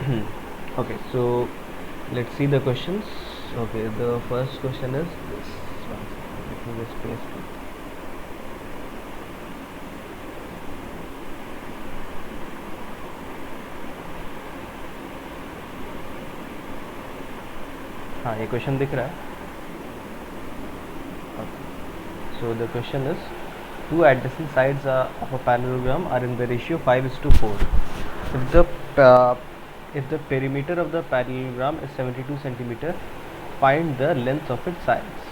Okay, so let's see the questions. Okay, the first question is this one. Let me just paste it. हाँ, ये question दिख रहा है. Okay. So the question is, two adjacent sides of a parallelogram are in the ratio 5:4. If the uh, if the perimeter of the parallelogram is 72 centimeter, find the length of its sides.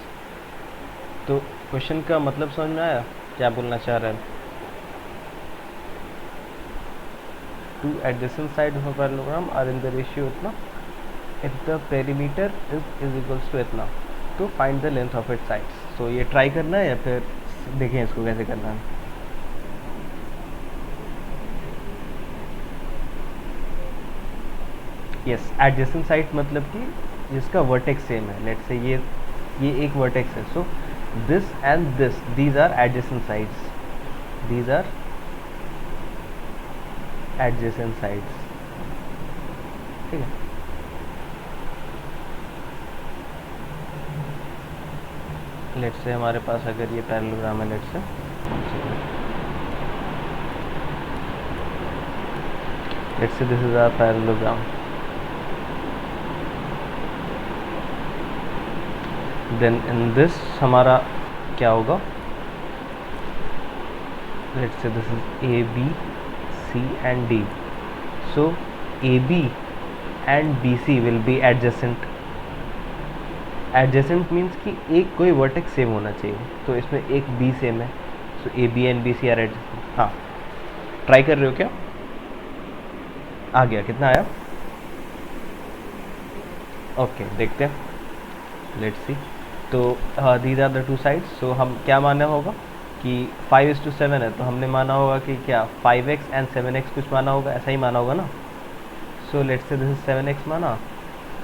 तो question का मतलब समझ में आया, क्या बोलना चाह रहा है? Two adjacent sides of a parallelogram are in the ratio इतना. If the perimeter is equals to इतना, तो find the length of its sides. So ये ट्राई करना है या फिर देखें इसको कैसे करना है. यस, एडजेसेंट साइड मतलब कि जिसका वर्टेक्स सेम है. लेट्स से ये एक वर्टेक्स है. So this and this, these are adjacent sides. These are adjacent sides. ठीक है. लेट्स से हमारे पास अगर ये पैरेललोग्राम है, let's say this is our parallelogram. Then in this हमारा क्या होगा? Let's say this is A B C and D. So A B and B C will be adjacent. Adjacent means कि एक कोई वर्टेक्स सेम होना चाहिए. तो इसमें एक बी सेम है. So A B and B C are adjacent. हाँ, ट्राई कर रहे हो क्या? आ गया? कितना आया? ओके, देखते हैं. Let's see. तो these are the two sides. So हम क्या माना होगा कि 5:7 है, तो हमने माना होगा कि क्या 5x एंड 7x कुछ माना होगा, ऐसा ही माना होगा ना. So let's say this is 7x माना,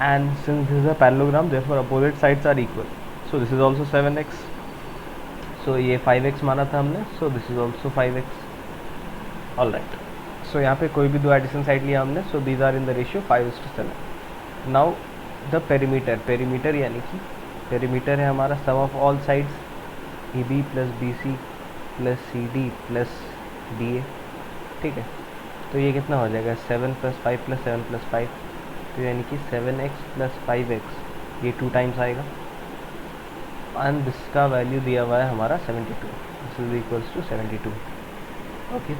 and since this is a parallelogram, therefore opposite sides are equal. So this is also 7x. So ये 5x माना था हमने. So this is also 5x. All right. So यहाँ पे कोई भी दो adjacent side लिया हमने. So these are in the ratio 5:7. Now the perimeter. Perimeter यानी कि perimeter है हमारा sum of all sides AB plus BC plus CD plus DA. ठीक है. तो ये कितना हो जाएगा? 7 + 5 + 7 + 5. तो यानी कि 7x + 5x, ये 2 टाइम्स आएगा. एंड जिसका वैल्यू दिया हुआ है हमारा 72. This is equals to 72. Okay.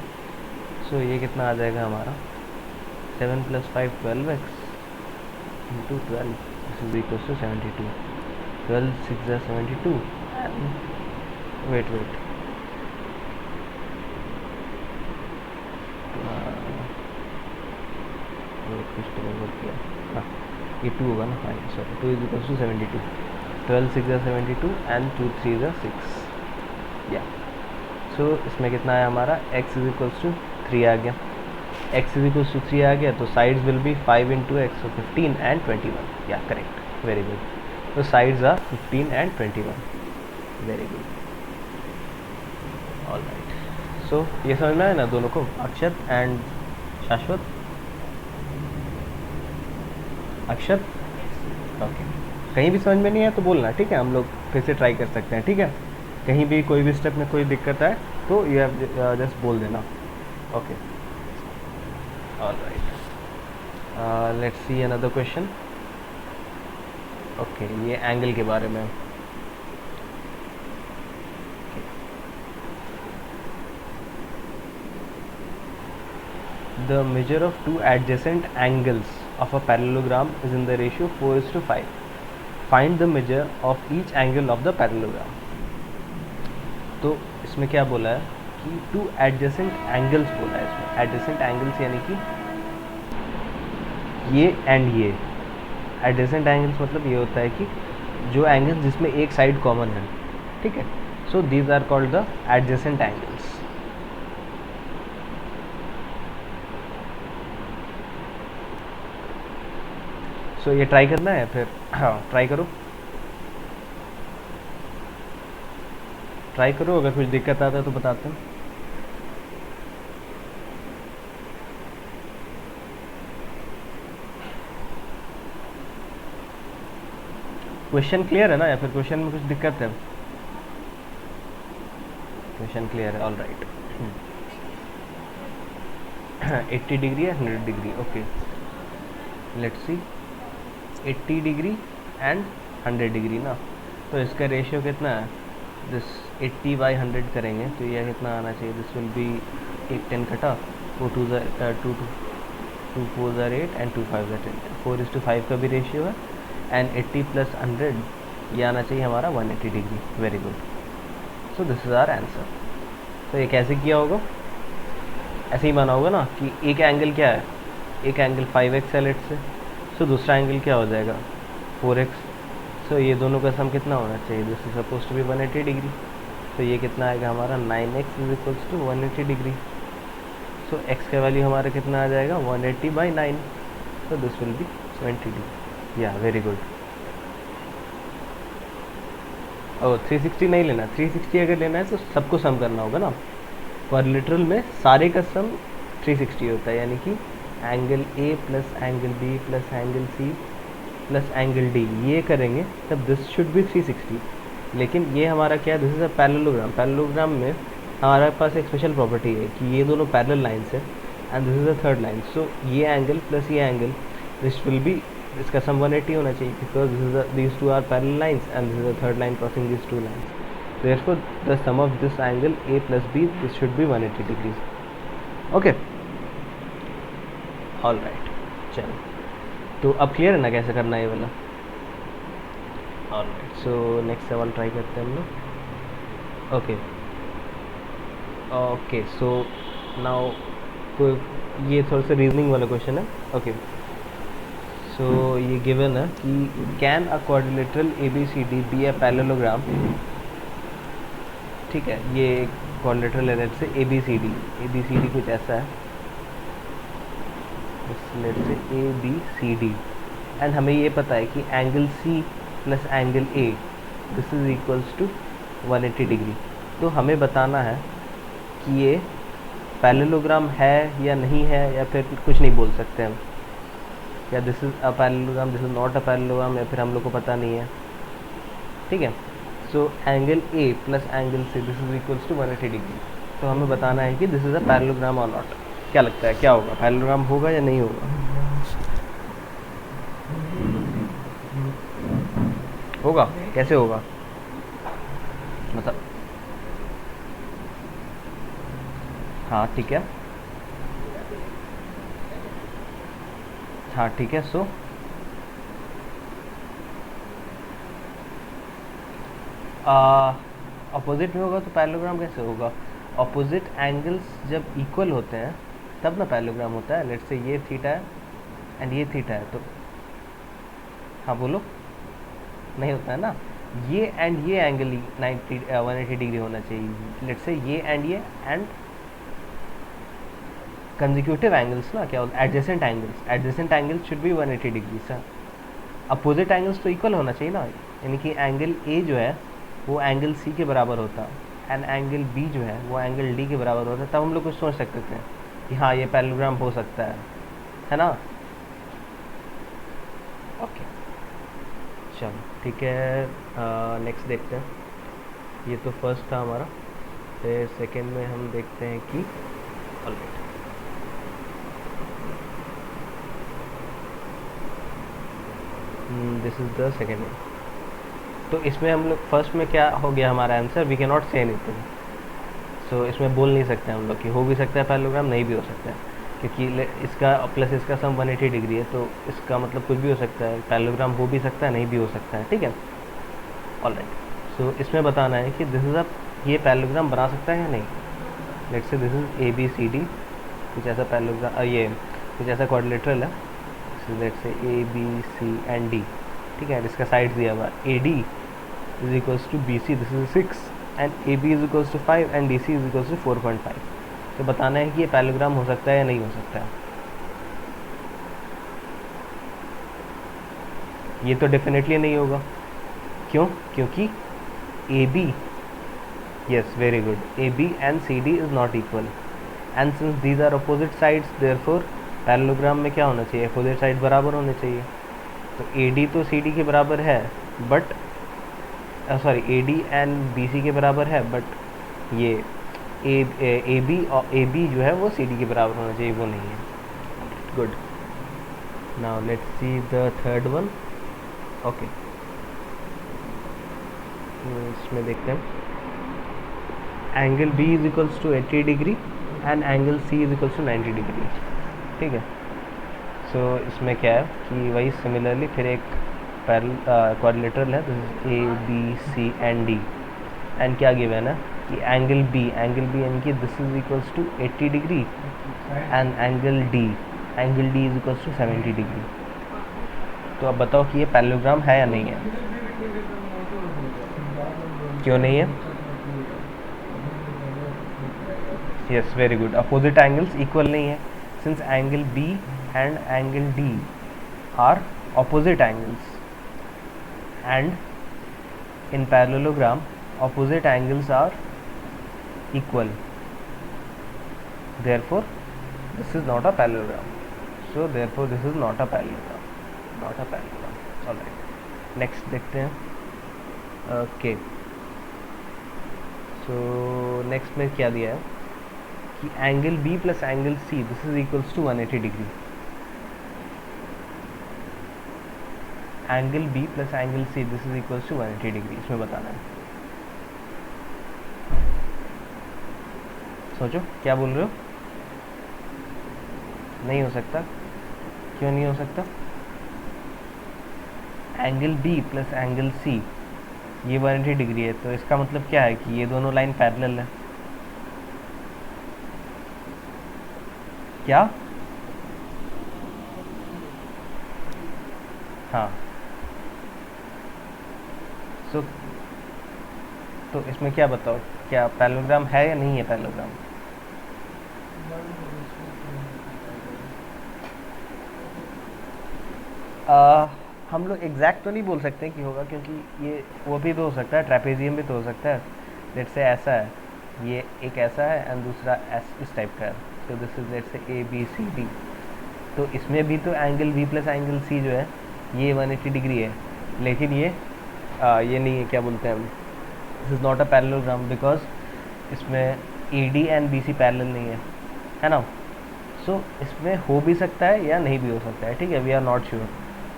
So ये कितना आ जाएगा हमारा? 7 + 5 12x into 12. This is equals to 72. 12 6 = 72. Wait कुछ तो गड़बड़ किया. हाँ, ये 2 होगा ना. हाँ, sorry, 2 is equals to 72. 12 6 = 72 and 2 3 = 6. या सो इसमें कितना है हमारा? x इज इक्वल्स टू 3 आ गया. x इज इक्वल्स टू 3 आ गया, तो sides will be 5 × x, so 15 and 21. या करेक्ट, वेरी गुड. तो sides are 15 and 21. Very good. All right. So ये समझ में आया ना दोनों को, अक्षत एंड शाश्वत? अक्षत, ओके. कहीं भी समझ में नहीं है तो बोलना, ठीक है? हम लोग फिर से ट्राई कर सकते हैं, ठीक है? कहीं भी कोई भी स्टेप में कोई दिक्कत आए तो ये जस्ट बोल देना. Okay, all right. Let's see another question. Okay, ये एंगल के बारे में. The measure of two adjacent angles of a parallelogram is in the ratio 4:5. Find the measure of each angle of the parallelogram. तो इसमें क्या बोला है कि टू एडजेसेंट एंगल्स बोला है इसमें. एडजेसेंट एंगल्स यानी कि ये एंड ये. एडजेसेंट एंगल्स मतलब ये होता है कि जो एंगल जिसमें एक साइड कॉमन है, ठीक है? So these are called the adjacent angles. So ये ट्राई करना है फिर. हाँ, ट्राई करो. ट्राई करो, अगर कुछ दिक्कत आता है तो बताते हैं. क्वेश्चन क्लियर है ना, या फिर क्वेश्चन में कुछ दिक्कत है? क्वेश्चन क्लियर है, ऑल राइट। 80 डिग्री या 100 degree, okay let's see. 80 degree and 100 degree ना, तो इसका रेशियो कितना है? दिस 80 बाई 100 करेंगे तो यह कितना आना चाहिए? दिस विल बी, एक 10 कटा, 2 4 ज़ार 8 एंड 2 5 ज़ार 10, 4:5 का भी रेशियो है। एंड 80 प्लस 100 ये आना चाहिए हमारा 180 degree. Very good, so this is our answer. तो ये कैसे किया होगा? ऐसे ही माना होगा ना कि एक एंगल क्या है, एक एंगल 5x है लेट से, सो दूसरा एंगल क्या हो जाएगा 4x। सो ये दोनों का सम कितना होना चाहिए? This is suppose to be 180 degree, तो ये कितना आएगा हमारा 9x is equals to 180 degree. So x का वैल्यू हमारा कितना आ जाएगा 180 बाई 9, तो दिस विल बी 20 डिग्री। या वेरी गुड। और 360 नहीं लेना, 360 अगर लेना है तो सबको सम करना होगा ना। क्वाड्रिलेटरल में सारे का सम 360 होता है, यानी कि angle A plus angle B plus angle C plus angle D, ये करेंगे तब दिस शुड बी 360। लेकिन ये हमारा क्या है? This is a parallelogram. Parallelogram में हमारे पास एक स्पेशल प्रॉपर्टी है कि ये दोनों पैरेलल लाइन्स है and this is a third line. So ये एंगल प्लस ये एंगल, दिस विल बी, इसका सम 180 होना चाहिए, because these two are parallel lines and this is the third line crossing these two lines. Therefore, the sum of this angle A plus B, this should be 180 degrees. Okay. All right. चलो, तो अब clear है ना कैसे करना है ये वाला? All right. So next सवाल ट्राई करते हैं हम लोग। Okay. Okay. So now ये थोड़ा सा रीजनिंग वाला क्वेश्चन है। Okay. सो ये गिवन है कि can a quadrilateral ABCD be a parallelogram. ठीक है, ये क्वाड्रिलेटरल है से ABCD कुछ ऐसा है, लेट से ABCD, एंड हमें ये पता है कि angle C plus angle A this is equals to 180 degree. तो हमें बताना है कि ये पैरेललोग्राम है या नहीं है, या फिर कुछ नहीं बोल सकते हम, या this is a parallelogram, this is not a parallelogram, या फिर हम लोग को पता नहीं है। ठीक है, so angle A plus angle C this is equals to 180 degree. तो हमें बताना है कि दिस इज़ अ पैरेललोग्राम और नॉट। क्या लगता है क्या होगा? पैरेललोग्राम होगा या नहीं होगा? होगा, कैसे होगा मतलब? हाँ ठीक है, हाँ ठीक है। सो अपोजिट में होगा तो पैरेललोग्राम कैसे होगा? अपोजिट एंगल्स जब इक्वल होते हैं तब ना पैरेललोग्राम होता है। लेट्स से ये थीटा है एंड ये थीटा है, तो हाँ बोलो, नहीं होता है ना। ये एंड ये एंगल 180 डिग्री होना चाहिए। लेट्स से ये एंड कंसेक्यूटिव एंगल्स ना, क्या होता है? Adjacent angles should be 180 degree sir. Opposite angles तो इक्वल होना चाहिए ना, यानी कि एंगल ए जो है वो एंगल सी के बराबर होता है एंड एंगल बी जो है वो एंगल डी के बराबर होता है, तब हम लोग कुछ सोच सकते थे कि हाँ ये पैरेललोग्राम हो सकता है ना। ओके चलो ठीक है, नेक्स्ट देखते हैं। ये तो फर्स्ट था हमारा, फिर सेकेंड में हम देखते हैं कि alright this is the second one. तो इसमें हम लोग फर्स्ट में क्या हो गया हमारा answer? We can not say anything. So इसमें बोल नहीं सकते हम लोग कि हो भी सकता है पैरेललोग्राम, नहीं भी हो सकता है, क्योंकि इसका प्लस इसका सम 180 डिग्री है, तो इसका मतलब कुछ भी हो सकता है। पैरेललोग्राम हो भी सकता है, नहीं भी हो सकता है। ठीक है, ऑलराइट। सो इसमें बताना है कि दिस इज अ, ये पैरेललोग्राम बना सकता है या नहीं। Let's say this is ABCD, कुछ ऐसा पैरेललोग्राम, ये कुछ ऐसा क्वाड्रिलेटरल है, लेट्स से ABC एंड D। ठीक है, इसका साइड दिया हुआ AD is equals to BC, this is 6 and AB is equals to 5 and DC is equals to 4.5। तो बताना है कि ये पैरेललोग्राम हो सकता है या नहीं हो सकता है। ये तो डेफिनेटली नहीं होगा। क्यों? क्योंकि AB, yes very good, AB and CD is not equal and since these are opposite sides therefore parallelogram में क्या होना चाहिए? अपोजिट साइड बराबर होने चाहिए। तो AD तो CD के बराबर है, but sorry A D and B C के बराबर है, बट ये ए बी जो है वो सी डी के बराबर होना चाहिए, वो नहीं है. Good. Now let's see the third one. Okay, इसमें देखते हैं. Angle B is equals to 80 degree and angle C is equals to 90 degree. ठीक है. सो इसमें क्या है कि वही सिमिलरली फिर एक क्वाड्रिलेटरल है, this A B C and D. And क्या गिवन है कि एंगल बी यानी कि this is equals to 80 degree and angle D is equals to 70 degree. तो अब बताओ कि ये पैरेललोग्राम है या नहीं है. क्यों नहीं है? Yes, very good. Opposite angles equal नहीं है, since angle B and angle D are opposite angles, and in parallelogram opposite angles are equal, therefore this is not a parallelogram. So therefore this is not a parallelogram. All right, next देखते हैं. Okay, so next में क्या दिया है कि angle B plus angle C this is equals to 180 degree. Angle B plus angle C this is equals to 180 degree. इसमें बताना है. सोचो क्या बोल रहे हो. नहीं हो सकता. क्यों नहीं हो सकता? Angle B plus angle C ये 180 डिग्री है, तो इसका मतलब क्या है कि ये दोनों लाइन पैरेलल है. क्या? हाँ. सो तो इसमें क्या बताओ, क्या पैरेललोग्राम है या नहीं है पैरेललोग्राम? हम लोग एग्जैक्ट तो नहीं बोल सकते कि होगा, क्योंकि ये वो भी तो हो सकता है, ट्रेपेजियम भी तो हो सकता है. लेट्स से ऐसा है, ये एक ऐसा है एंड दूसरा इस टाइप का है. तो this is let's say A B C D. तो इसमें भी तो angle B plus angle C जो है ये 180 डिग्री है, लेकिन ये नहीं है, क्या बोलते हैं हम, this is not a parallelogram because इसमें A D and B C parallel नहीं है ना. सो इसमें हो भी सकता है या नहीं भी हो सकता है. ठीक है, we are not sure,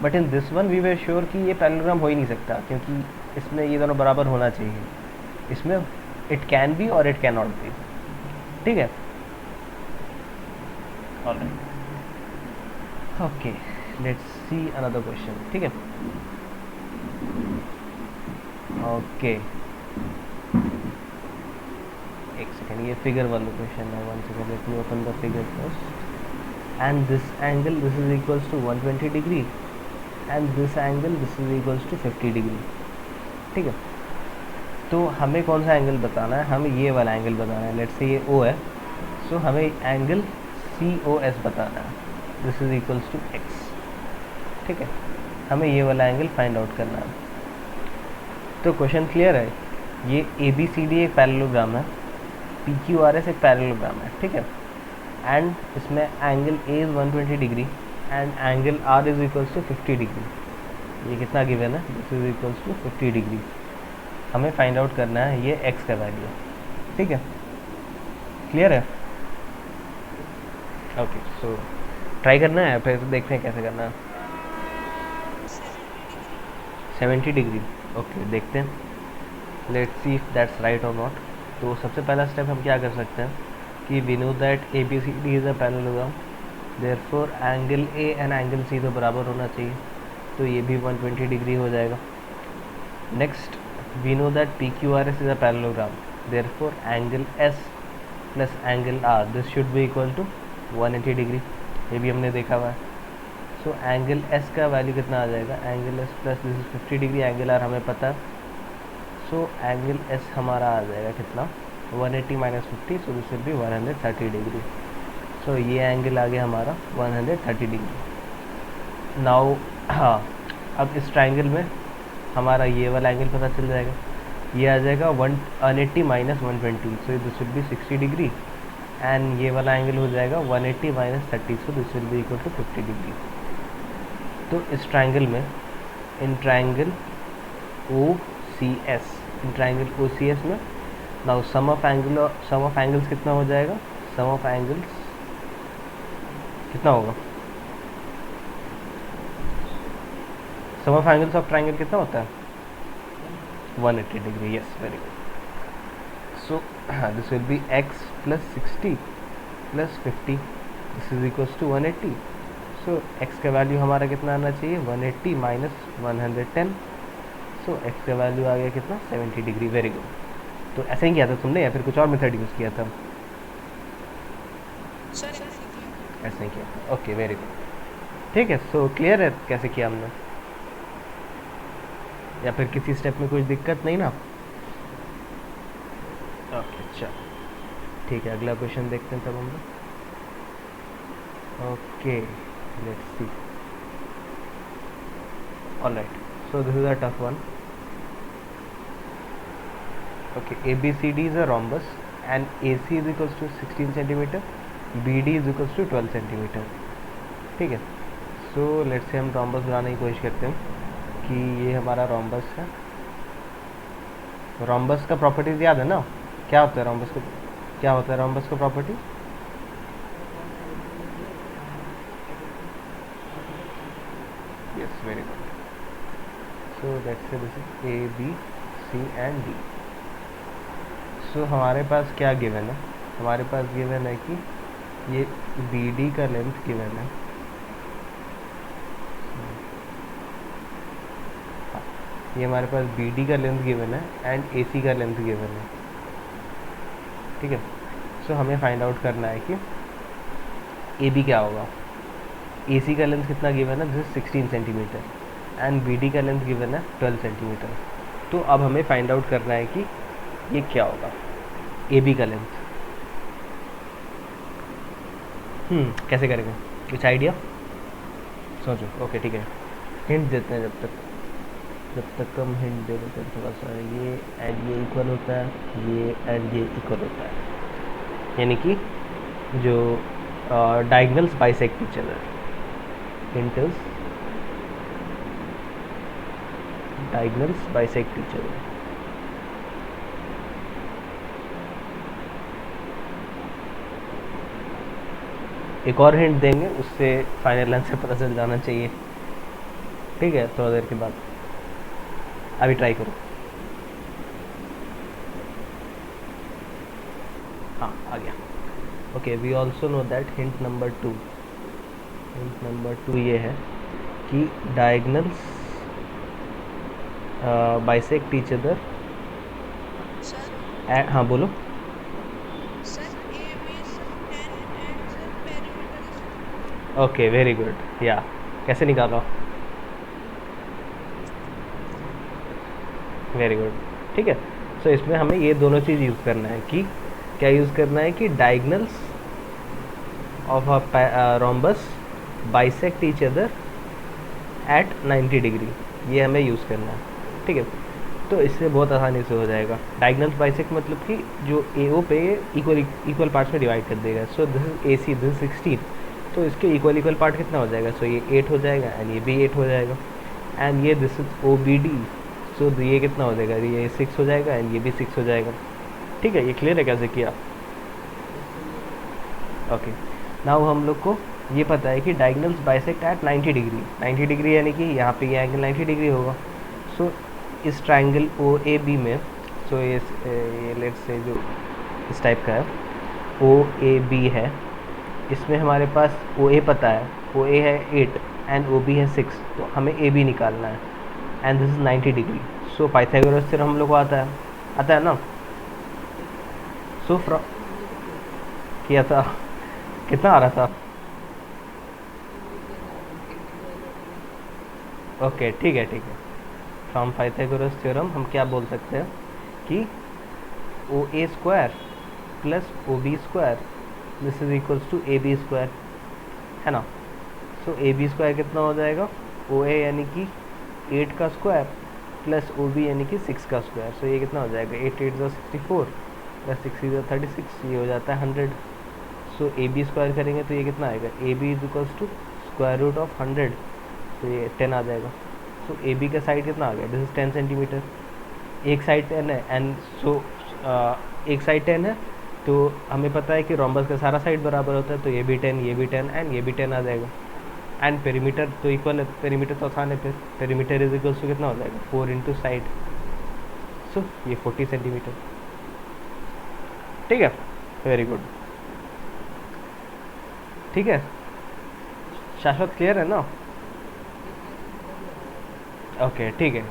but in this one we were sure कि ये पैरेललोग्राम हो ही नहीं सकता, क्योंकि इसमें ये दोनों बराबर होना चाहिए. इसमें इट कैन बी और इट कैन नॉट बी. ठीक है. Alright. Okay, let's see another question. ठीक है. ओके, एक सेकेंड, ये फिगर वाला क्वेश्चन है. 1 second, let me open the figure first. And this angle this is equals to 120 degree and this angle this is equals to 50 degree. ठीक है. तो हमें कौन सा एंगल बताना है? हमें ये वाला एंगल बताना है. लेट्स से ये O है, सो हमें एंगल COS बताना है. This is equals to X. ठीक है. हमें ये वाला एंगल फाइंड आउट करना है. तो क्वेश्चन क्लियर है. ये ABCD एक पैरेललोग्राम है, PQRS एक पैरेललोग्राम है. ठीक है. एंड इसमें angle A is 120 degree and angle R is equals to 50 degree. ये कितना गिवन है? This is equals to 50 degree. हमें फाइंड आउट करना है ये X का वैल्यू. ठीक है. क्लियर है? ओके, सो ट्राई करना है, फिर देखते हैं कैसे करना है. 70 डिग्री. ओके, देखते हैं. Let's see if that's right और नॉट. तो सबसे पहला स्टेप हम क्या कर सकते हैं कि we know that ABCD is a parallelogram, therefore angle A and angle C तो बराबर होना चाहिए, तो ये भी 120 डिग्री हो जाएगा. Next, we know that PQRS is a parallelogram, therefore angle S plus angle R this should be equal to 180 degree. ये भी हमने देखा हुआ है. सो एंगल S का वैल्यू कितना आ जाएगा? Angle S plus this is 50 degree, angle R हमें पता है. सो एंगल S हमारा आ जाएगा कितना? 180 minus 50, so this will be 130 degree. So ये एंगल आ गया हमारा 130 डिग्री. नाउ हाँ, अब इस ट्राइंगल में हमारा ये वाला एंगल पता चल जाएगा. ये आ जाएगा 180 minus 120, so this will be 60 degree. And ये वाला एंगल हो जाएगा 180 minus 30, so this will be equal to 50 degree. तो इस ट्राइंगल में, in triangle O C S, in triangle O C S में नाउ सम ऑफ एंगल्स कितना हो जाएगा, सम ऑफ एंगल्स कितना होगा, sum of angles of triangle कितना होता है 180 degree, yes very good. So this will be x plus 60 plus 50, this is equals to 180। So x का वैल्यू हमारा कितना आना चाहिए 180 माइनस 110, सो x का वैल्यू आ गया कितना 70 डिग्री, वेरी गुड। तो ऐसे ही किया था तुमने या फिर कुछ और मेथड यूज़ किया था, ऐसे ही किया था, ओके वेरी गुड, ठीक है। सो क्लियर है कैसे किया हमने, या फिर किसी स्टेप में कुछ दिक्कत नहीं ना, ओके चलो ठीक है, अगला क्वेश्चन देखते हैं तब हम लोग, okay let's see, alright, so this is a tough one, okay, ABCD is a rhombus and AC is equals to 16 centimeter, BD is equals to 12 centimeter, ठीक है। सो लेट्स से हम rhombus बनाने की कोशिश करते हैं कि ये हमारा rhombus है, rhombus का प्रॉपर्टीज याद है ना, क्या होता है rhombus का, क्या होता है rhombus का property, yes very good. So let's say this is A B C and D। सो हमारे पास क्या गिवन है, हमारे पास गिवन है कि ये BD का लेंथ गिवन है, ये हमारे पास BD का लेंथ गिवन है एंड AC का लेंथ गिवन है, ठीक है। सो हमें फाइंड आउट करना है कि AB क्या होगा, AC का लेंथ कितना गिवन है, this is 16 centimetre and BD का लेंथ गिवन है 12 सेंटीमीटर। तो अब हमें फाइंड आउट करना है कि ये क्या होगा AB का लेंथ, कैसे करेंगे, कुछ आइडिया सोचो, ओके ठीक है, हिंट देते हैं जब तक हम हिंट दे देते हैं थोड़ा सा, ये एंड ये इक्वल होता है, ये एंड ये इक्वल होता है, यानी कि जो diagonals bisect each other, hint is diagonals bisect each other. एक और हिंट देंगे, उससे फाइनल आंसर पता चल जाना चाहिए, ठीक है, थोड़ा देर के बाद, अभी ट्राई करो, हाँ आ गया, okay. We also know that hint number 2, hint number 2 ये है कि डायगोनल्स बाइसेक्ट ईच अदर, हाँ बोलो, ओके वेरी गुड, या कैसे निकाला, वेरी गुड, ठीक है। सो इसमें हमें ये दोनों चीज़ यूज़ करना है कि क्या यूज़ करना है कि diagonals of a rhombus bisect each other at 90 degree, ये हमें यूज़ करना है, ठीक है। तो इससे बहुत आसानी से हो जाएगा, डायगोनल्स बाइसेक्ट मतलब कि जो AO पे इक्वल पार्ट्स में डिवाइड कर देगा। सो this is AC, this is 16, तो इसके इक्वल पार्ट कितना हो जाएगा, सो ये 8 हो जाएगा एंड ये भी 8 हो जाएगा, एंड ये दिस इज OBD, सो ये कितना हो जाएगा, ये 6 हो जाएगा एंड ये भी 6 हो जाएगा, ठीक है। ये क्लियर है कैसे किया, ओके। नाउ हम लोग को ये पता है कि diagonals bisect at 90 degree, 90 degree यानी कि यहाँ पे ये एंगल 90 डिग्री होगा। सो इस ट्राइंगल OAB में, सो ये लेट्स से जो इस टाइप का है OAB है, इसमें हमारे पास OA पता है, OA है 8 एंड OB है 6, तो हमें AB निकालना है and this is 90 degree. So Pythagoras theorem हम लोग को आता है ना, सो फ्रॉम किया था, कितना आ रहा था, ओके ठीक है, फ्रॉम पाइथागोरस थ्योरम हम क्या बोल सकते हैं कि OA square plus OB square this is equals to AB square, है ना। सो AB स्क्वायर कितना हो जाएगा, OA यानी कि 8 का स्क्वायर प्लस OB यानी कि 6 का स्क्वायर, सो ये कितना हो जाएगा 8 8 64 प्लस 6 36, ये हो जाता है 100। सो AB स्क्वायर करेंगे तो ये कितना आएगा, AB is equals to square root of 100, तो ये 10 आ जाएगा। सो ए बी का साइड कितना आ गया, दिस इज 10 सेंटीमीटर, एक साइड 10 है एंड सो एक साइड 10 है, तो हमें पता है कि रोम्बस का सारा साइड बराबर होता है, तो ये भी 10, ये भी 10 एंड ये भी 10 आ जाएगा। एंड पेरीमीटर तो इक्वल है, पेरीमीटर तो आसान है, फिर पेरीमीटर इज इक्वल्स टू कितना हो जाएगा, 4 इंटू साइड, सो ये 40 सेंटीमीटर। ठीक है, वेरी गुड। ठीक है शाश्वत, क्लियर है ना? ओके ठीक है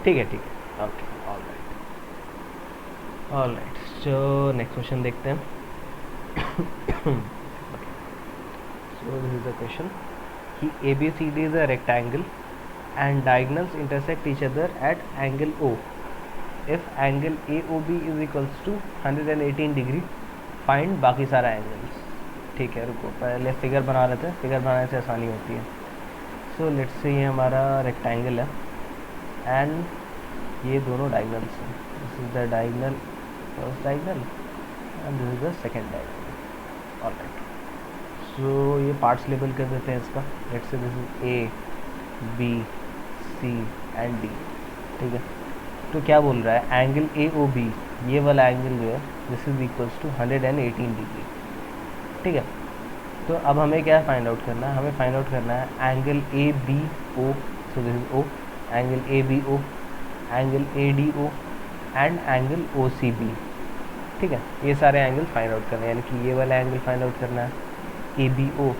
ठीक है ठीक है, okay all right all right. So next question देखते हैं। So this is the question कि A B C D is a rectangle and diagonals intersect each other at angle O. If angle AOB is equals to 118 degree, find बाकी सारा angles. ठीक है रुको, पहले figure बना लेते हैं, फिगर बनाने से आसानी होती है। सो लेट्स से ये हमारा रेक्टेंगल है एंड ये दोनों डायगनल्स हैं, this is the diagonal, first diagonal and this is the second diagonal. Alright, so ये पार्ट्स लेबल कर देते हैं इसका। Let's say this is A B C and D. ठीक है, तो क्या बोल रहा है, एंगल ए ओ बी, ये वाला एंगल जो है this is equals to 118 degree. ठीक है, तो अब हमें क्या फाइंड आउट करना है, हमें फाइंड आउट करना है angle A B O, so this is O, angle A B O, angle A D O and angle O C B. ठीक है, ये सारे एंगल फाइंड आउट करना है, यानी कि ये वाला एंगल फाइंड आउट करना है A B O,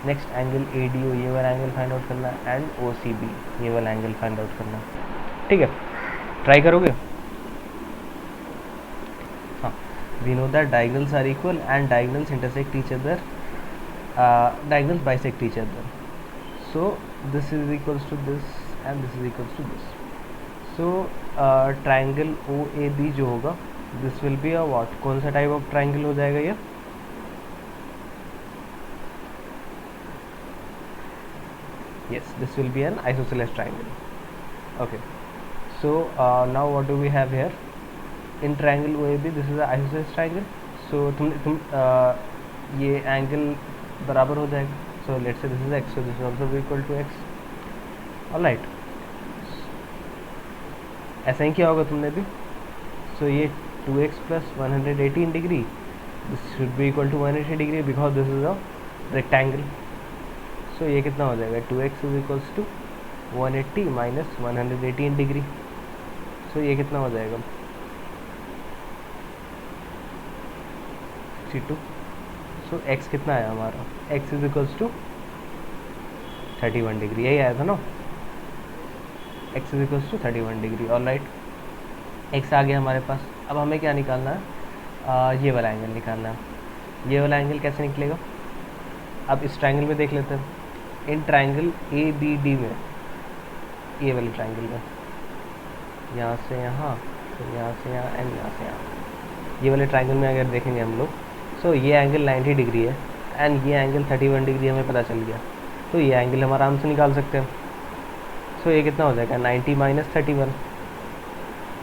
next angle A D O, ये वाला एंगल फाइंड आउट करना है एंड ओ सी बी, ये वाला एंगल फाइंड आउट करना है। ठीक है, ट्राई करोगे? हाँ, we know that diagonals are equal and diagonals intersect each other, diagonals bisect each other, so this is equals to this and this is equals to this. So triangle O A B जो होगा this will be a what, कौन सा type of triangle हो जाएगा ये? Yes, this will be an isosceles triangle. Okay, so now what do we have here? In triangle OAB, this is an isosceles triangle. So तुम ये angle बराबर हो जाएगा. So let's say this is x, so this is also equal to x. Alright. ऐसा ही किया होगा तुमने भी. So ये 2x plus 118 degree. This should be equal to 180 degree because this is a rectangle. So ये कितना हो जाएगा, 2x is equals to 180 minus 118 degree. So ये कितना हो जाएगा, 62. So x कितना आया हमारा, x is equals to 31 degree, यही आया था ना, x is equals to 31 degree. Alright, x आ गया हमारे पास. अब हमें क्या निकालना है, ये वाला एंगल निकालना है. ये वाला एंगल कैसे निकलेगा, अब इस ट्रायंगल में देख लेते हैं. इन ट्रायंगल ए बी डी में, ये वाले ट्रायंगल में, यहाँ से यहाँ, फिर यहाँ से यहाँ एंड यहाँ से यहाँ, ये वाले ट्रायंगल में अगर देखेंगे हम लोग, सो ये एंगल 90 डिग्री है एंड ये एंगल 31 डिग्री हमें पता चल गया. तो ये एंगल हम आराम से निकाल सकते हैं. सो ये कितना हो जाएगा, 90 माइनस 31,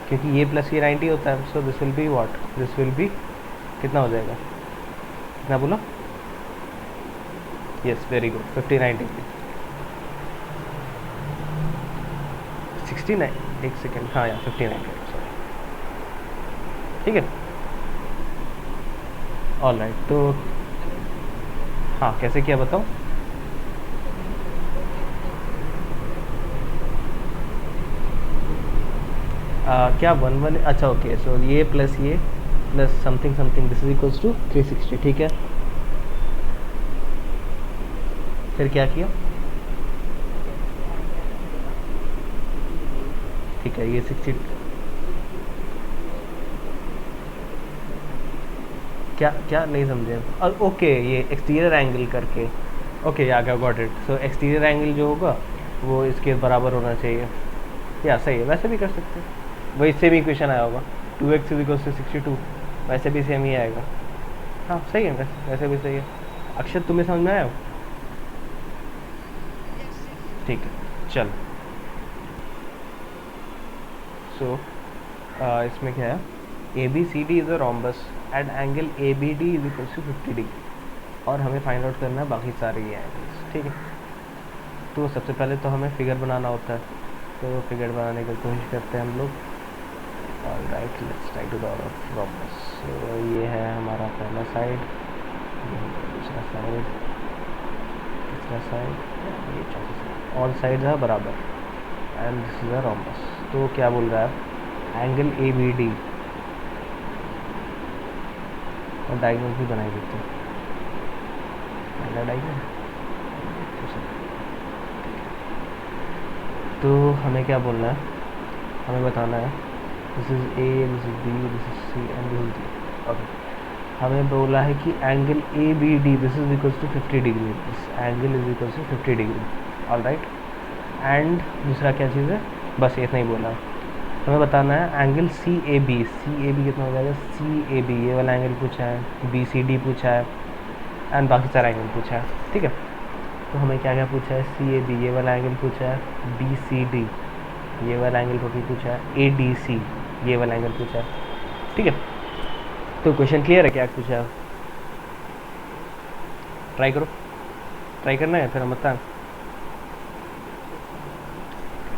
क्योंकि ये प्लस ये 90 होता है. So this will be what, this will B कितना हो जाएगा, कितना बोला, यस वेरी गुड, 59 डिग्री, 69, एक सेकेंड, हाँ यार 59 डिग्री, सॉरी. ठीक है, ऑलराइट. तो हाँ, कैसे किया बताओ. क्या 1 अच्छा ओके. सो ये plus something something, this is equals to 360. ठीक है, फिर क्या किया, ठीक है, ये 60 क्या क्या नहीं समझे. ओके, ये एक्सटीरियर एंगल करके, ओके आ गया, got it. So exterior angle जो होगा वो इसके बराबर होना चाहिए, या सही है. वैसे भी कर सकते हैं, वही सेम इक्वेशन आया होगा, 2x इज इक्वल टू 62, वैसे भी सेम ही आएगा. हाँ सही है, वैसे भी सही है. अक्षर तुम्हें समझ में आया हो, ठीक है. चल, सो इसमें क्या है, A B C D is a rhombus at angle A B D is equal to 50 degree, और हमें फाइंड आउट करना है बाकी सारे ये एंगल्स. ठीक है, तो सबसे पहले तो हमें फिगर बनाना होता है, तो फिगर बनाने की कोशिश करते हैं हम लोग। Alright, let's try to draw rhombus. तो ये है हमारा पहला साइड, ये दूसरा साइड, तीसरा साइड, ये चौथा साइड। ऑल साइड्स आर बराबर and this is a rhombus. तो क्या बोल रहा है, एंगल ए बी डी, और डायगोनल भी बनाई देते हैं, पहला डायगोनल। तो हमें क्या बोलना है, हमें बताना है this is A, this is B, this is C and this is D. Okay, हमें बोला है कि angle A B D this is equals to 50 degree, this angle is equals to 50 degree. All right, and दूसरा क्या चीज़ है, बस इतना ही बोला है। हमें बताना है एंगल सी ए बी कितना हो जाएगा, सी ए बी ये वाला एंगल पूछा है, बी सी डी पूछा है एंड बाकी सारा एंगल पूछा है। ठीक है, तो हमें क्या क्या पूछा है, सी ए बी ये वाला एंगल पूछा है, बी सी डी ये वाला एंगल टोटल पूछा है, ए डी सी ये वाला एंगल पूछा है। ठीक है, तो क्वेश्चन क्लियर है क्या पूछा है, ट्राई करो, ट्राई करना है फिर हम बताएं।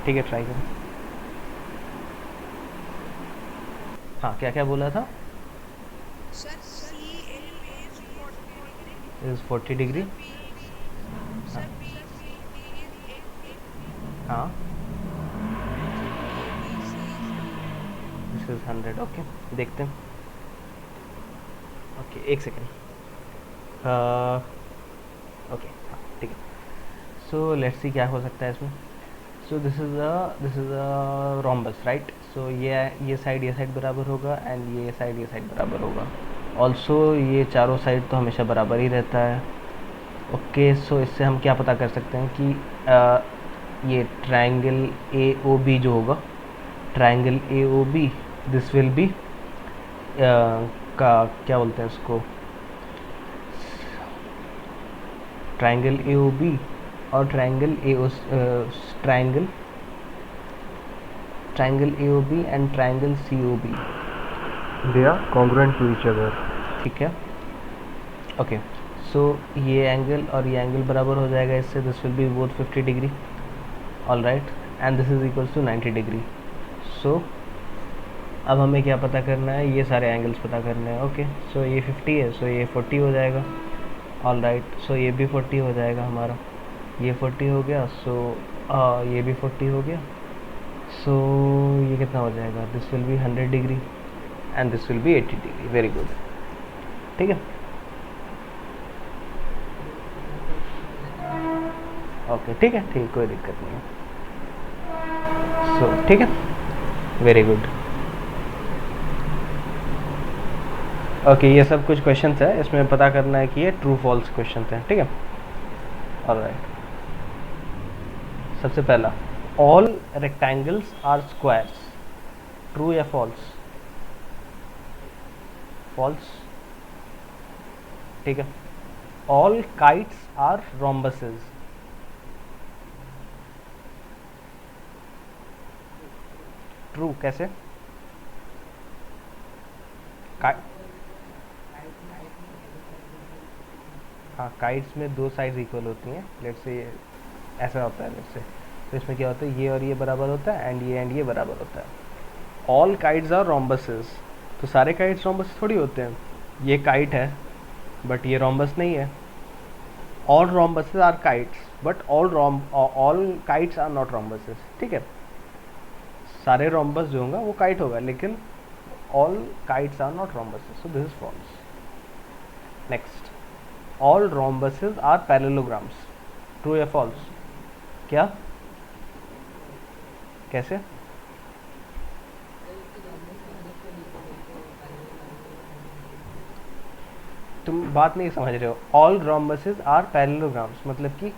ठीक है, ट्राई करो। हाँ, क्या क्या बोला था, इज 40 डिग्री। हाँ, दिस इज 100। ओके, देखते हैं। ओके, एक सेकेंड। ओके, हाँ ठीक है। सो लेट्स सी क्या हो सकता है इसमें। So this is a rhombus, right. So ये साइड बराबर होगा एंड ये साइड बराबर होगा। ऑल्सो ये चारों साइड तो हमेशा बराबर ही रहता है। ओके, सो इससे हम क्या पता कर सकते हैं कि ये ट्रायंगल ए ओ बी जो होगा, triangle A O B this will be का क्या बोलते हैं इसको, ट्रायंगल ए ओ बी और triangle A O B and triangle C O B, they are congruent to each other. ठीक है, ओके। सो ये एंगल और ये एंगल बराबर हो जाएगा इससे, this will be both 50 degree. All right, and this is equals to 90 degree. So अब हमें क्या पता करना है, ये सारे एंगल्स पता करने हैं। ओके, सो ये 50 है, सो ये 40 हो जाएगा। ऑल राइट, सो ये भी 40 हो जाएगा हमारा, ये 40 हो गया। सो ये भी 40 हो गया। सो ये कितना हो जाएगा, this will B 100 degree and this will B 80 degree. Very good, ठीक है। ओके, ठीक है, ठीक, कोई दिक्कत नहीं है। सो ठीक है, वेरी गुड। ओके, ये सब कुछ क्वेश्चन है, इसमें पता करना है कि ये ट्रू फॉल्स क्वेश्चन हैं। ठीक है, ऑलराइट। सबसे पहला, all rectangles are squares, true या फॉल्स? फॉल्स। ठीक है। All kites are rhombuses, true. कैसे? हाँ, काइट्स में दो साइड्स इक्वल होती हैं, लेट्स से ऐसा होता है, लेट्स से। तो इसमें क्या होता है, ये और ये बराबर होता है एंड ये बराबर होता है। ऑल काइट्स आर रोम्बसेस, तो सारे काइट्स रोम्बस थोड़ी होते हैं। ये काइट है बट ये रोम्बस नहीं है। All rhombuses are kites but all kites are not rhombuses. ठीक है, सारे रोम्बस जो होगा वो काइट होगा, लेकिन all kites are not rhombuses, so this is false. Next, all rhombuses are parallelograms, true या फॉल्स? क्या? कैसे? तुम बात नहीं समझ रहे हो। ऑल रोम्बसेस आर पैरेललोग्राम्स मतलब कि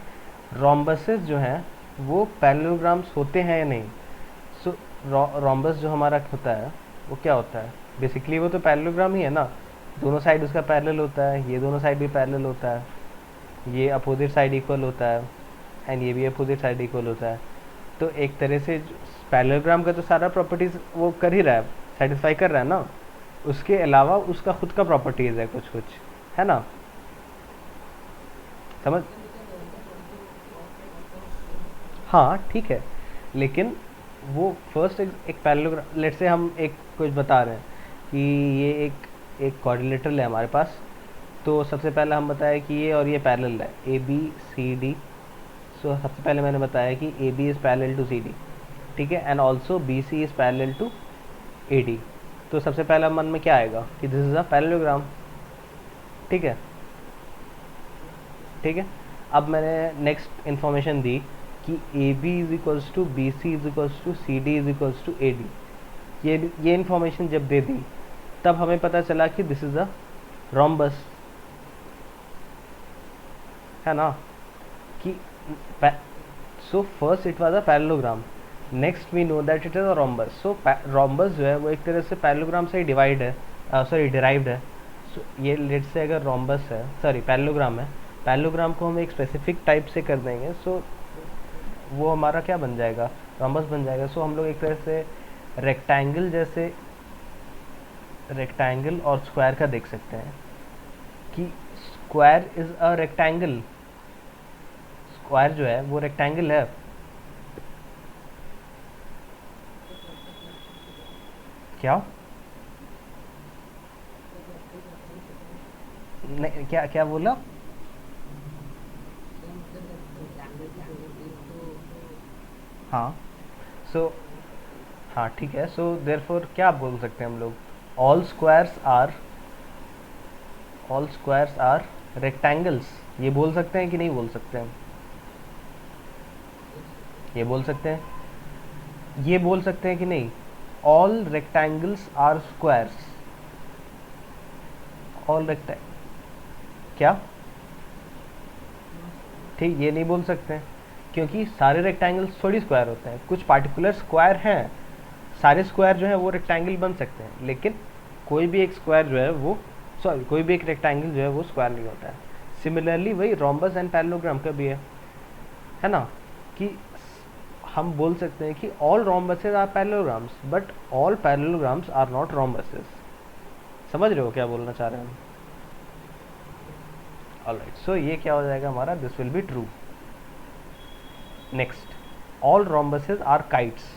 रोम्बसेस जो हैं वो पैरेललोग्राम्स होते हैं या नहीं। सो रोम्बस जो हमारा होता है वो क्या होता है, बेसिकली वो तो पैरेललोग्राम ही है ना। दोनों साइड उसका पैरेलल होता है, ये दोनों साइड भी पैरेलल होता है, ये अपोजिट साइड इक्वल होता है एंड ये भी अपोजिट साइड इक्वल होता है। तो एक तरह से पैरेललोग्राम का तो सारा प्रॉपर्टीज वो कर ही रहा है, सेटिस्फाई कर रहा है ना। उसके अलावा उसका खुद का प्रॉपर्टीज है कुछ कुछ, है ना। समझ? हाँ ठीक है, लेकिन वो फर्स्ट एक पैरेललोग्राम, लेट से हम एक कुछ बता रहे हैं कि ये एक क्वाड्रिलेटरल है हमारे पास। तो सबसे पहले हम बताया कि ये और ये पैरेलल है, ए बी सी डी। सो सबसे पहले मैंने बताया कि A B is parallel to C D, ठीक है, and also B C is parallel to A D. तो सबसे पहला मन में क्या आएगा कि दिस इज़ अ पैरेललोग्राम, ठीक है, ठीक है। अब मैंने नेक्स्ट इन्फॉर्मेशन दी कि A B is equals to B C is equals to C D is equals to A D. ये इन्फॉर्मेशन जब दे दी तब हमें पता चला कि दिस इज़ अ रोम्बस, है ना, कि so first it was a parallelogram, next we know that it is a rhombus. So rhombus जो है वो एक तरह से पैरेललोग्राम से ही डिवाइड है, सॉरी डिराइव्ड है। सो ये लेट से अगर रोम्बस है, सॉरी पैरेललोग्राम है, पैरेललोग्राम को हम एक स्पेसिफिक टाइप से कर देंगे, सो वो हमारा क्या बन जाएगा, रोम्बस बन जाएगा। सो हम लोग एक तरह से रेक्टेंगल जैसे, रेक्टेंगल और स्क्वायर का देख सकते हैं कि square is a rectangle, square जो है वो रेक्टेंगल है। क्या नहीं, क्या क्या बोला? हाँ, सो हाँ ठीक है, सो देयरफॉर क्या बोल सकते हैं हम लोग, all squares are, all squares are rectangles, ये बोल सकते हैं कि नहीं बोल सकते हैं? ये बोल सकते हैं, ये बोल सकते हैं कि नहीं, all rectangles are squares, all rectangle, क्या? ठीक, ये नहीं बोल सकते हैं क्योंकि सारे रेक्टेंगल्स थोड़ी स्क्वायर होते हैं, कुछ पार्टिकुलर स्क्वायर हैं। सारे स्क्वायर जो है वो रेक्टेंगल बन सकते हैं, लेकिन कोई भी एक स्क्वायर जो है वो, सॉरी कोई भी एक रेक्टेंगल जो है वो स्क्वायर नहीं होता है। सिमिलरली वही रोम्बस एंड पैरेललोग्राम का भी है ना, कि हम बोल सकते हैं कि all rhombuses are parallelograms but all parallelograms are not rhombuses. समझ रहे हो क्या बोलना चाह रहे हैं हम? ऑलराइट, सो ये क्या हो जाएगा हमारा, this will be true. Next, all rhombuses are kites,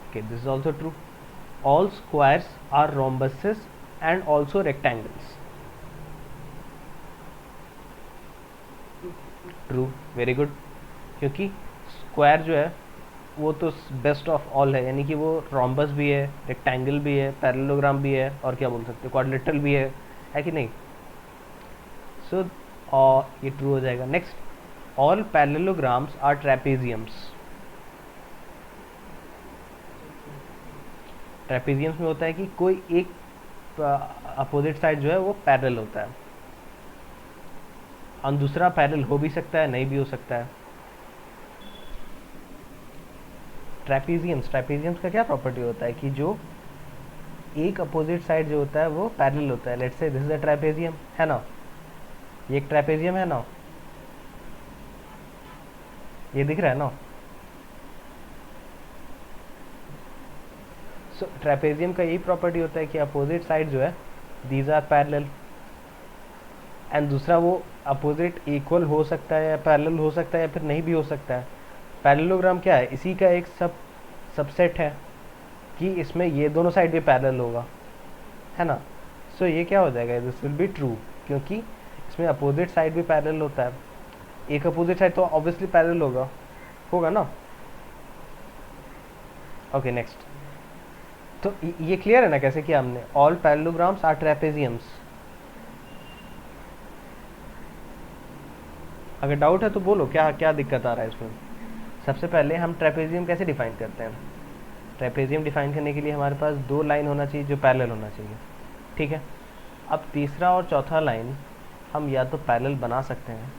okay, this is also true. All squares are rhombuses and also rectangles. True, very good, क्योंकि स्क्वायर जो है वो तो बेस्ट ऑफ ऑल है, यानी कि वो रोम्बस भी है, रेक्टेंगल भी है, पैरेललोग्राम भी है, और क्या बोल सकते हैं, क्वाड्रिलेटरल भी है कि नहीं? सो ये ट्रू हो जाएगा। Next, all parallelograms are trapeziums. Trapeziums में होता है कि कोई एक अपोजिट साइड जो है वो पैरेलल होता है और दूसरा पैरेलल हो भी सकता है, नहीं भी हो सकता है। ट्रेपेजियम्स का क्या प्रॉपर्टी होता है कि जो एक अपोजिट साइड जो होता है वो पैरेलल होता है। Let's say this is a trapezium, है ना, ये एक ट्रेपेजियम है ना, ये दिख रहा है ना। सो ट्रेपेजियम का यही प्रॉपर्टी होता है कि अपोजिट साइड जो है दीज आर पैरेलल, एंड दूसरा वो अपोजिट इक्वल हो सकता है या पैरेलल हो सकता है या फिर नहीं भी हो सकता है। पैरेललोग्राम क्या है, इसी का एक सबसेट है कि इसमें ये दोनों साइड भी पैरेलल होगा, है ना। सो ये क्या हो जाएगा, दिस विल बी ट्रू, क्योंकि इसमें अपोजिट साइड भी पैरेलल होता है। एक अपोजिट साइड तो ऑब्वियसली पैरेलल होगा ना। ओके नेक्स्ट, तो ये क्लियर है ना कैसे किया हमने, ऑल पैरेललोग्राम्स आर ट्रेपेजियम्स। अगर डाउट है तो बोलो, क्या क्या दिक्कत आ रहा है इसमें। सबसे पहले हम ट्रेपेजियम कैसे डिफाइन करते हैं। ट्रेपेजियम डिफाइन करने के लिए हमारे पास दो लाइन होना चाहिए जो पैरेलल होना चाहिए, ठीक है। अब तीसरा और चौथा लाइन हम या तो पैरेलल बना सकते हैं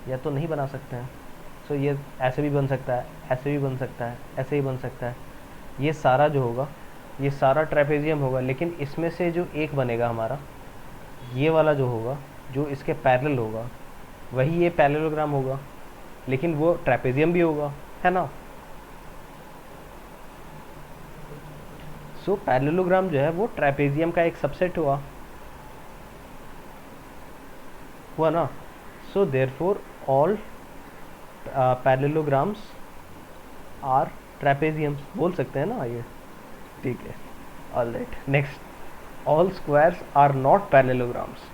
या तो नहीं बना सकते हैं। सो ये ऐसे भी बन सकता है, ऐसे भी बन सकता है, ऐसे ही बन सकता है। ये सारा जो होगा ये सारा ट्रेपेजियम होगा, लेकिन इसमें से जो एक बनेगा हमारा, ये वाला जो होगा जो इसके पैरेलल होगा वही ये पैरेललोग्राम होगा, लेकिन वो ट्रेपेजियम भी होगा, है ना। सो पैरेललोग्राम जो है वो ट्रेपेजियम का एक सबसेट हुआ ना। So therefore all parallelograms are trapeziums बोल सकते हैं ना ये, ठीक है। Alright, next, all squares are not parallelograms.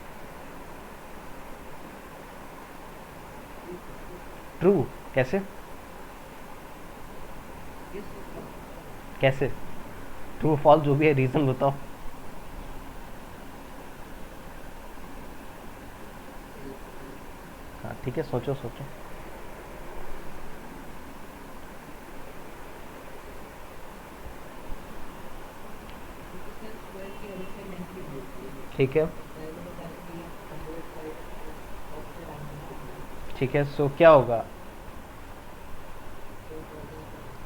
True, कैसे? कैसे ट्रू फॉल्स जो भी है, रीजन बताओ। हाँ ठीक है, सोचो सोचो। ठीक है, ठीक है, सो क्या होगा?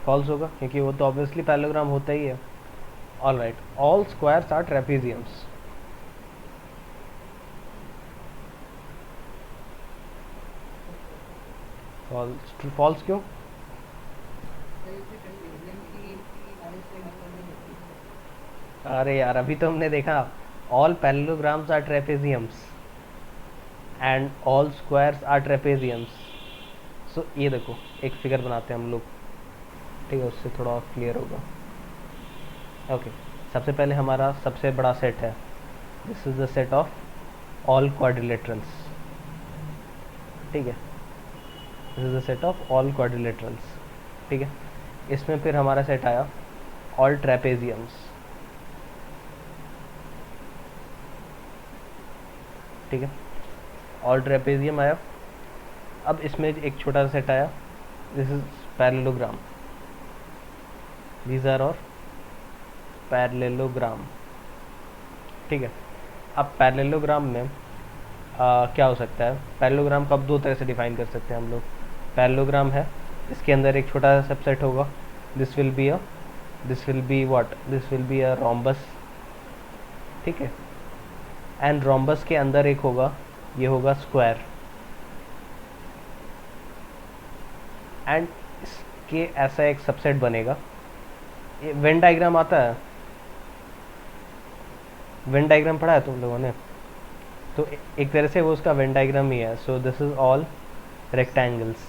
फॉल्स होगा, क्योंकि वो तो ऑब्वियसली पैरेललोग्राम होता ही है। All right, all squares are trapeziums. False, false क्यों? अरे यार, अभी तो हमने देखा all parallelograms are trapeziums and all squares are trapeziums. So ये देखो, एक फिगर बनाते हैं हम लोग, ठीक है, उससे थोड़ा और क्लियर होगा। ओके, सबसे पहले हमारा सबसे बड़ा सेट है, this is the set of all quadrilaterals, ठीक है, this is the set of all quadrilaterals, ठीक है। इसमें फिर हमारा सेट आया ऑल ट्रेपेजियम्स, ठीक है, ऑल ट्रेपेजियम आया। अब इसमें एक छोटा सा सेट आया, this is parallelogram, these are और पैरेललोग्राम, ठीक है। अब पैरेललोग्राम में क्या हो सकता है? पैरेललोग्राम को अब दो तरह से डिफाइन कर सकते हैं हम लोग। पैरेललोग्राम है, इसके अंदर एक छोटा सा सबसेट होगा, this will be what, this will be a rhombus, ठीक है। एंड रोम्बस के अंदर एक होगा, ये होगा स्क्वायर, एंड इसके ऐसा एक सबसेट बनेगा। ये वेन डायग्राम आता है, वेन डायग्राम पढ़ा है तुम लोगों ने? तो एक तरह से वो उसका वेन डायग्राम ही है। So this is all rectangles.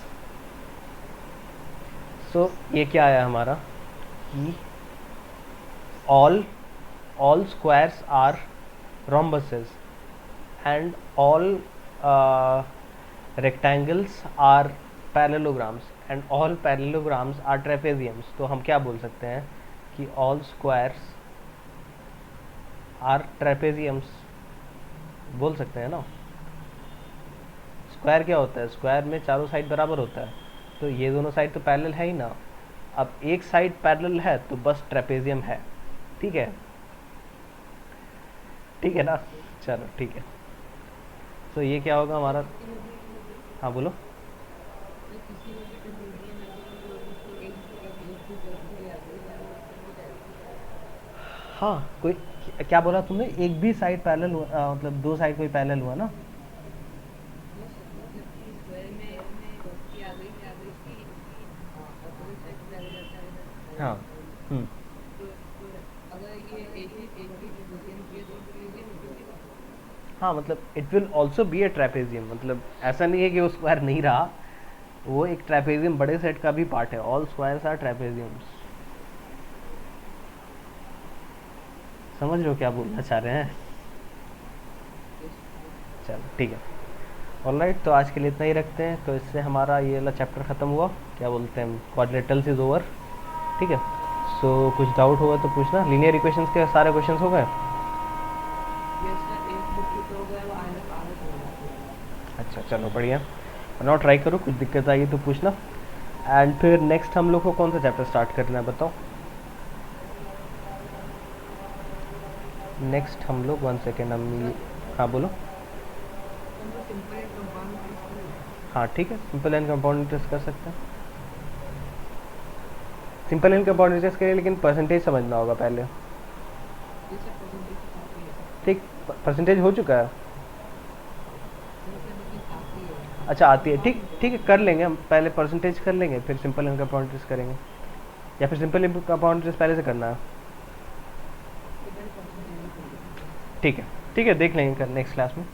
So ये क्या आया हमारा कि all squares are rhombuses and all rectangles are parallelograms and all parallelograms are trapeziums। तो हम क्या बोल सकते हैं कि all squares are trapeziums, बोल सकते हैं ना। स्क्वायर क्या होता है? स्क्वायर में चारों साइड बराबर होता है, तो ये दोनों साइड तो पैरेलल है ही ना। अब एक साइड पैरेलल है तो बस ट्रेपेजियम है, ठीक है, ठीक है ना। चलो ठीक है, तो ये क्या होगा हमारा? हाँ बोलो। हाँ, कोई क्या बोला तुमने? एक भी साइड पैरेलल मतलब दो साइड कोई पैरेलल हुआ ना? हाँ। हम्म। हाँ मतलब it will also be A trapezium, मतलब ऐसा नहीं है कि वो स्क्वायर नहीं रहा, वो एक ट्रेपेजियम बड़े सेट का भी पार्ट है। All squares are trapeziums. समझ रहे हो क्या बोलना चाह रहे हैं? चलो ठीक है, ऑलराइट, तो आज के लिए इतना ही रखते हैं। तो इससे हमारा ये वाला चैप्टर ख़त्म हुआ, क्या बोलते हैं, क्वाड्रेटल्स इज ओवर, ठीक है। सो कुछ डाउट होगा तो पूछना। लीनियर इक्वेशंस के सारे क्वेश्चंस हो गए? अच्छा चलो बढ़िया, बनाओ, ट्राई करो, कुछ दिक्कत आई तो पूछना। एंड फिर नेक्स्ट हम लोग को कौन सा चैप्टर स्टार्ट करना है बताओ? नेक्स्ट हम लोग, वन सेकेंड, हम, हाँ बोलो। हाँ ठीक है, सिंपल एंड कंपाउंड इंटरेस्ट कर सकते हैं। सिंपल एंड कंपाउंड इंटरेस्ट के लिए लेकिन परसेंटेज समझना होगा पहले, ठीक। परसेंटेज हो चुका है? अच्छा आती है, ठीक, ठीक है, कर लेंगे हम, पहले परसेंटेज कर लेंगे फिर सिंपल एंड कंपाउंड इंटरेस्ट करेंगे, या फिर सिंपल एंड कंपाउंड इंटरेस्ट पहले से करना है? ठीक है, ठीक है, देख लेंगे कर नेक्स्ट क्लास में,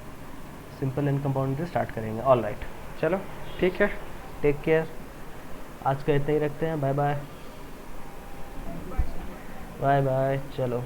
simple and compound interest start करेंगे। ऑल राइट, चलो ठीक है। टेक केयर, आज का इतना ही रखते हैं। Bye bye. बाय बाय, चलो।